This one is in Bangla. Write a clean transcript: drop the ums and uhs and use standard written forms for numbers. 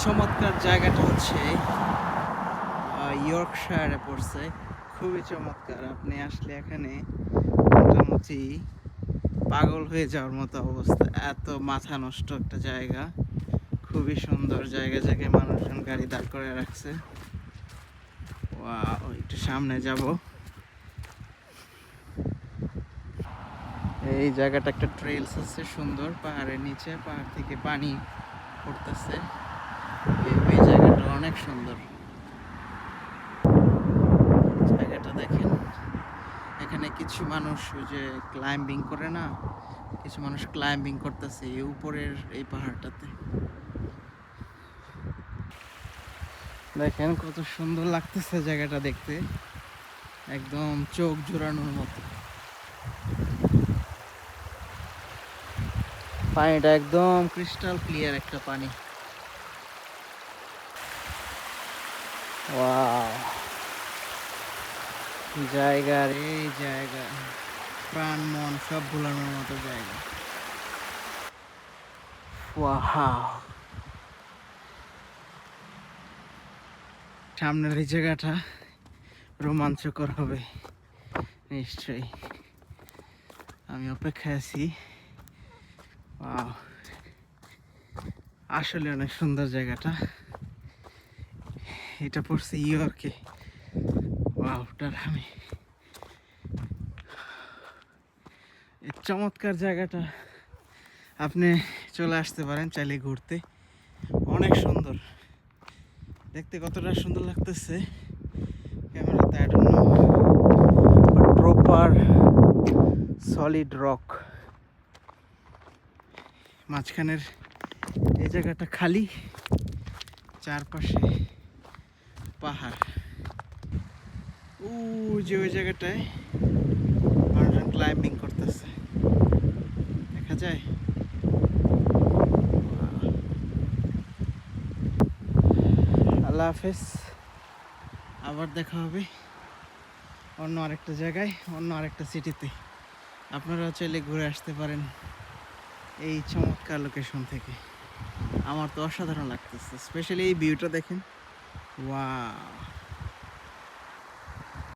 চমৎকার জায়গাটা হচ্ছে ইয়র্কশায়ারে পড়ছে। খুবই চমৎকার। আপনি আসলে এখানে মোটামুটি পাগল হয়ে যাওয়ার মতো অবস্থা। এত মাথা নষ্ট একটা জায়গা, খুবই সুন্দর জায়গা। জায়গায় মানুষজন গাড়ি দাঁড় করে রাখছে। ওয়াও, একটু সামনে যাব। এই জায়গাটা একটা ট্রেলস আছে সুন্দর, পাহাড়ের নিচে, পাহাড় থেকে পানি পড়তেছে। এই জায়গাটা অনেক সুন্দর। জায়গাটা দেখেন, এখানে কিছু মানুষ ওই যে ক্লাইম্বিং করে না, কিছু মানুষ ক্লাইম্বিং করতেছে এই উপরের এই পাহাড়টাতে। দেখেন কত সুন্দর লাগতেছে জায়গাটা দেখতে, একদম চোখ জোড়ানোর মতো। পানিটা একদম ক্রিস্টাল ক্লিয়ার একটা পানি। ওয়াও, জায়গার এই জায়গা, প্রাণ মন সব ভুলানোর মতো জায়গা। ওয়াও, সামনের এই জায়গাটা রোমাঞ্চকর হবে নিশ্চয়ই। আমি অপেক্ষায় আছি। ওয়াও, আসলে অনেক সুন্দর জায়গাটা। এটা পড়ছে ইয়র্কে। ওয়াও, আমি এই চমৎকার জায়গাটা আপনি চলে আসতে পারেন চাইলে ঘুরতে। অনেক সুন্দর দেখতে, কতটা সুন্দর লাগতেছে ক্যামেরাতে, I don't know, but proper solid rock. মাঝখানের এই জায়গাটা খালি, চারপাশে পাহাড়। যে ওই জায়গাটায় মানুষজন ক্লাইম্বিং করতেছে, দেখা যায়। আল্লাহ হাফেজ, আবার দেখা হবে অন্য আরেকটা জায়গায়, অন্য আরেকটা সিটিতে। আপনারা চাইলে ঘুরে আসতে পারেন এই চমৎকার লোকেশন থেকে। আমার তো অসাধারণ লাগতেছে, স্পেশালি এই ভিউটা দেখেন। ওয়াও।